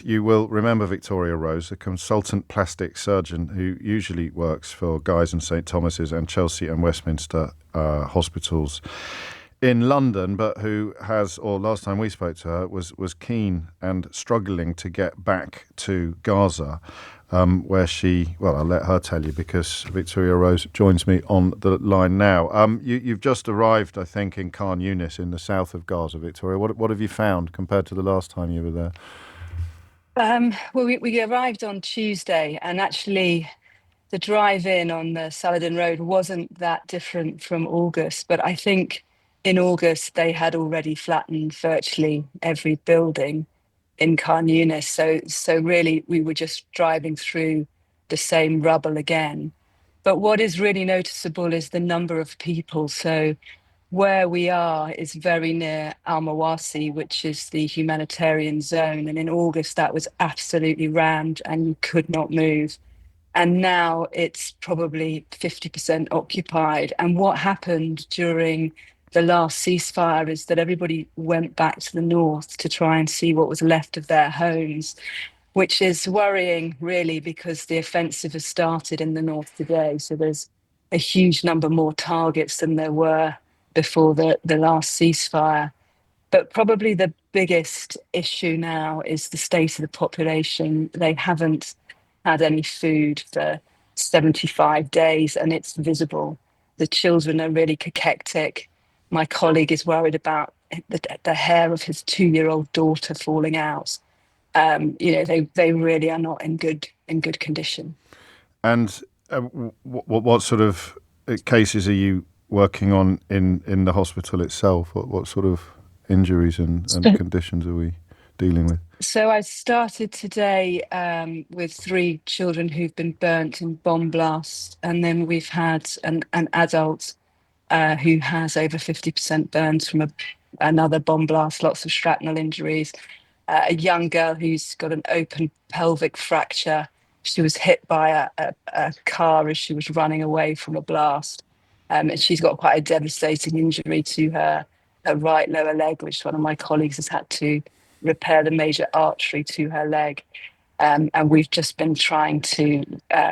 You will remember Victoria Rose, a consultant plastic surgeon who usually works for Guy's and St Thomas's and Chelsea and Westminster hospitals in London, but who has, or last time we spoke to her, was keen and struggling to get back to Gaza, where well, I'll let her tell you because Victoria Rose joins me on the line now. You've just arrived, I think, in Khan Younis in the south of Gaza, Victoria. What have you found compared to the last time you were there? Well, we arrived on Tuesday, and actually, the drive in on the Saladin Road wasn't that different from August. But I think in August, they had already flattened virtually every building in Khan Younis. So really, we were just driving through the same rubble again. But what is really noticeable is the number of people. So where we are is very near Al Mawasi, which is the humanitarian zone. And in August, that was absolutely rammed and you could not move. And now it's probably 50% occupied. And what happened during the last ceasefire is that everybody went back to the north to try and see what was left of their homes, which is worrying, really, because the offensive has started in the north today. So there's a huge number more targets than there were before the last ceasefire. But probably the biggest issue now is the state of the population. They haven't had any food for 75 days, and it's visible. The children are really cachectic. My colleague is worried about the hair of his 2-year-old daughter falling out. They really are not in good condition. And what sort of cases are you working on in the hospital itself? What sort of injuries and conditions are we dealing with? So I started today with 3 children who've been burnt in bomb blasts, and then we've had an adult who has over 50% burns from another bomb blast, lots of shrapnel injuries. A young girl who's got an open pelvic fracture. She was hit by a car as she was running away from a blast. And she's got quite a devastating injury to her right lower leg, which one of my colleagues has had to repair the major artery to her leg. And we've just been trying to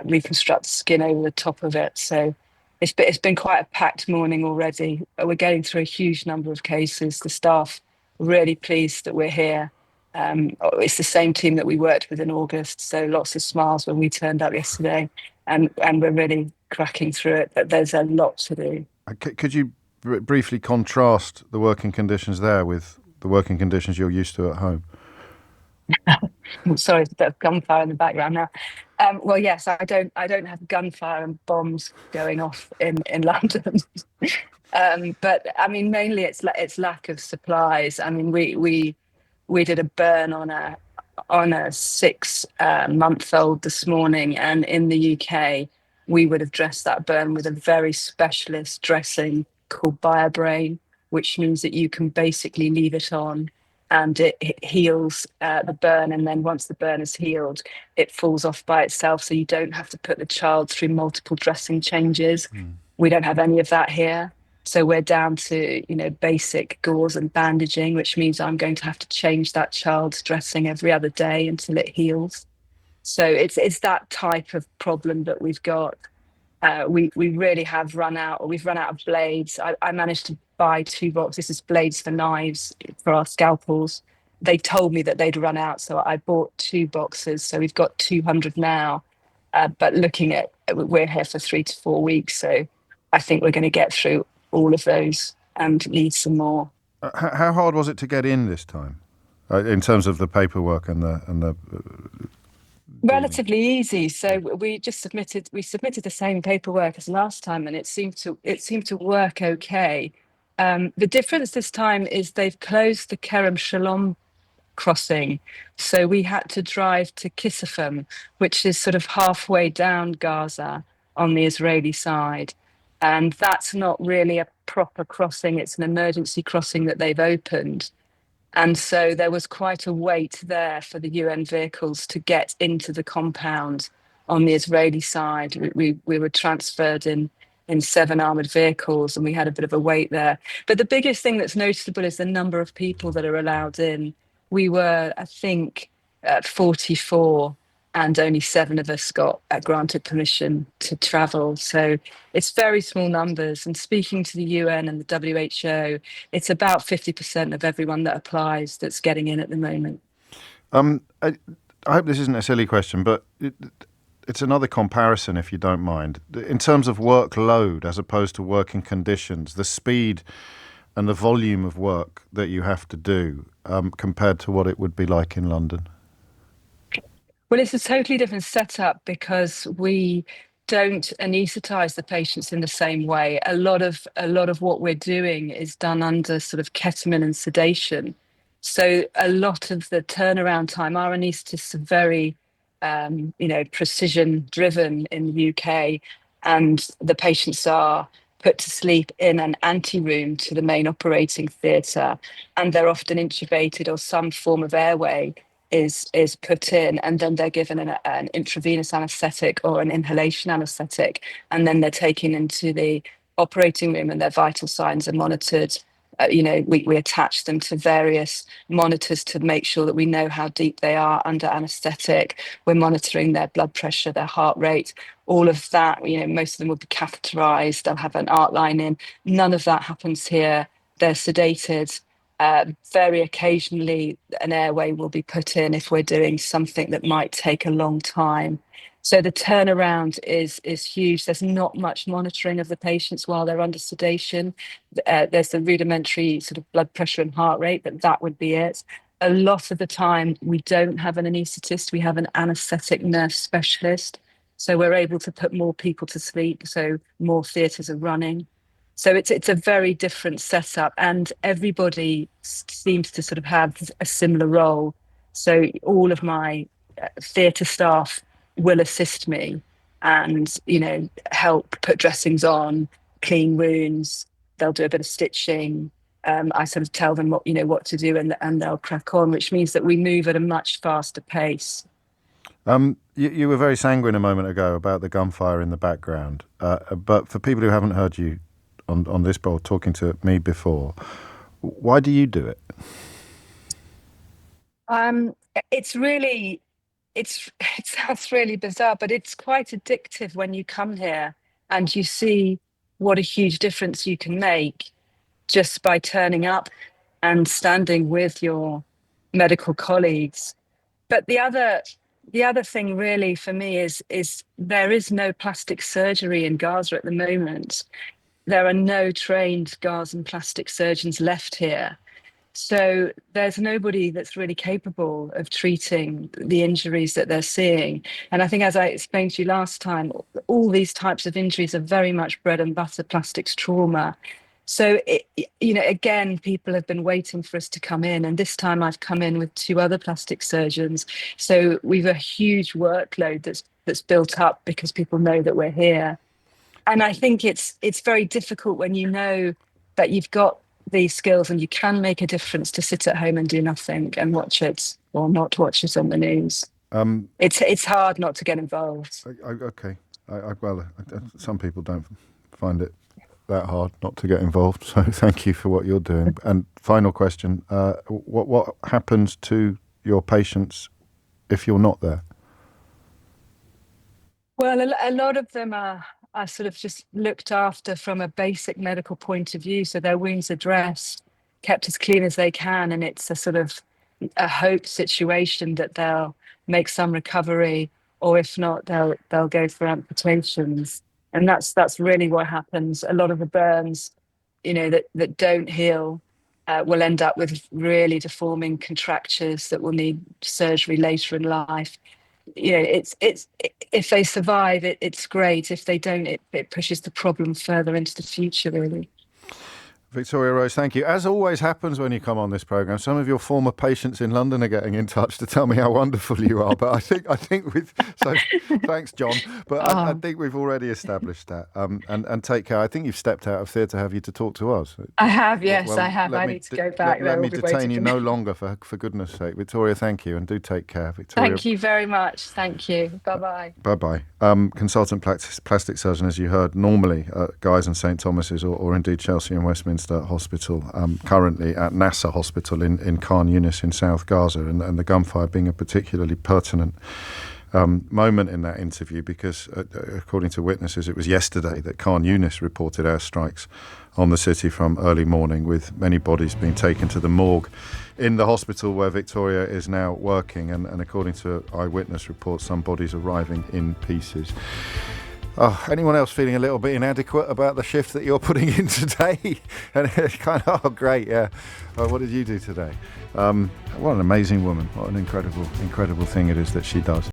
reconstruct the skin over the top of it. So it's been quite a packed morning already. We're getting through a huge number of cases. The staff are really pleased that we're here. It's the same team that we worked with in August, so lots of smiles when we turned up yesterday, and we're really cracking through it. But there's a lot to do. Could you briefly contrast the working conditions there with the working conditions you're used to at home? Sorry, there's a bit of gunfire in the background now. Well, yes, I don't have gunfire and bombs going off in London. But I mean, mainly it's lack of supplies. I mean, we did a burn on a 6 month old this morning, and in the UK, we would have dressed that burn with a very specialist dressing called BioBrain, which means that you can basically leave it on and it heals the burn. And then once the burn is healed, it falls off by itself. So you don't have to put the child through multiple dressing changes. Mm. We don't have any of that here. So we're down to, basic gauze and bandaging, which means I'm going to have to change that child's dressing every other day until it heals. So it's that type of problem that we've got. We really have run out, or we've run out of blades. I managed to buy 2 boxes. This is blades for knives for our scalpels. They told me that they'd run out, so I bought 2 boxes. So we've got 200 now. But looking at, we're here for 3 to 4 weeks, so I think we're going to get through all of those and need some more. How hard was it to get in this time, in terms of the paperwork and the dealing? Relatively easy. So we submitted the same paperwork as last time, and it seemed to work okay. The difference this time is they've closed the Kerem Shalom crossing, so we had to drive to Kisifim, which is sort of halfway down Gaza on the Israeli side, and that's not really a proper crossing. It's an emergency crossing that they've opened. And so there was quite a wait there for the UN vehicles to get into the compound on the Israeli side. We were transferred in 7 armored vehicles, and we had a bit of a wait there. But the biggest thing that's noticeable is the number of people that are allowed in. We were, I think, 44, and only 7 of us got granted permission to travel. So it's very small numbers. And speaking to the UN and the WHO, it's about 50% of everyone that applies that's getting in at the moment. I hope this isn't a silly question, but it's another comparison, if you don't mind. In terms of workload as opposed to working conditions, the speed and the volume of work that you have to do compared to what it would be like in London. Well, it's a totally different setup because we don't anaesthetize the patients in the same way. A lot of what we're doing is done under sort of ketamine and sedation. So a lot of the turnaround time, our anaesthetists are very, precision driven in the UK, and the patients are put to sleep in an anteroom to the main operating theatre, and they're often intubated or some form of airway is put in, and then they're given an intravenous anesthetic or an inhalation anesthetic, and then they're taken into the operating room and their vital signs are monitored. We attach them to various monitors to make sure that we know how deep they are under anesthetic. We're monitoring their blood pressure, their heart rate, all of that. Most of them will be catheterized. They'll have an art line in. None of that happens here. They're sedated. Very occasionally, an airway will be put in if we're doing something that might take a long time. So the turnaround is huge. There's not much monitoring of the patients while they're under sedation. There's the rudimentary sort of blood pressure and heart rate, but that would be it. A lot of the time, we don't have an anaesthetist. We have an anaesthetic nurse specialist. So we're able to put more people to sleep. So more theatres are running. So it's a very different setup, and everybody seems to sort of have a similar role. So all of my theatre staff will assist me and help put dressings on, clean wounds. They'll do a bit of stitching. I sort of tell them what to do, and they'll crack on, which means that we move at a much faster pace. You were very sanguine a moment ago about the gunfire in the background, but for people who haven't heard you on this board talking to me before, why do you do it? It sounds really bizarre, but it's quite addictive when you come here and you see what a huge difference you can make just by turning up and standing with your medical colleagues. But the other thing really for me is there is no plastic surgery in Gaza at the moment. There are no trained Gazan plastic surgeons left here. So there's nobody that's really capable of treating the injuries that they're seeing. And I think, as I explained to you last time, all these types of injuries are very much bread and butter plastics trauma. So, again, people have been waiting for us to come in. And this time I've come in with 2 other plastic surgeons. So we've a huge workload that's built up because people know that we're here. And I think it's very difficult when you know that you've got these skills and you can make a difference to sit at home and do nothing and watch it or not watch it on the news. It's hard not to get involved. Okay. Some people don't find it that hard not to get involved. So thank you for what you're doing. And final question: what happens to your patients if you're not there? Well, a lot of them are sort of just looked after from a basic medical point of view. So their wounds are dressed, kept as clean as they can, and it's a sort of a hope situation that they'll make some recovery, or if not, they'll go for amputations. And that's really what happens. A lot of the burns, that don't heal, will end up with really deforming contractures that will need surgery later in life. It's if they survive, it's great. If they don't, it pushes the problem further into the future, really. Victoria Rose, thank you. As always happens when you come on this programme, some of your former patients in London are getting in touch to tell me how wonderful you are. But I think thanks, John. But I think we've already established that. And take care. I think you've stepped out of theatre, have you, to talk to us? I have, yes, I have. I need to go back. Let me detain you no longer, for goodness sake. Victoria, thank you, and do take care. Victoria. Thank you very much. Thank you. Bye-bye. Bye-bye. Consultant plastic surgeon, as you heard, normally Guy's and St Thomas's or indeed Chelsea and Westminster. Westminster Hospital, currently at Nasser Hospital in Khan Younis in South Gaza, and the gunfire being a particularly pertinent moment in that interview because, according to witnesses, it was yesterday that Khan Younis reported airstrikes on the city from early morning, with many bodies being taken to the morgue in the hospital where Victoria is now working, and according to eyewitness reports, some bodies arriving in pieces. Anyone else feeling a little bit inadequate about the shift that you're putting in today? And it's kind of, great, yeah. What did you do today? What an amazing woman. What an incredible thing it is that she does.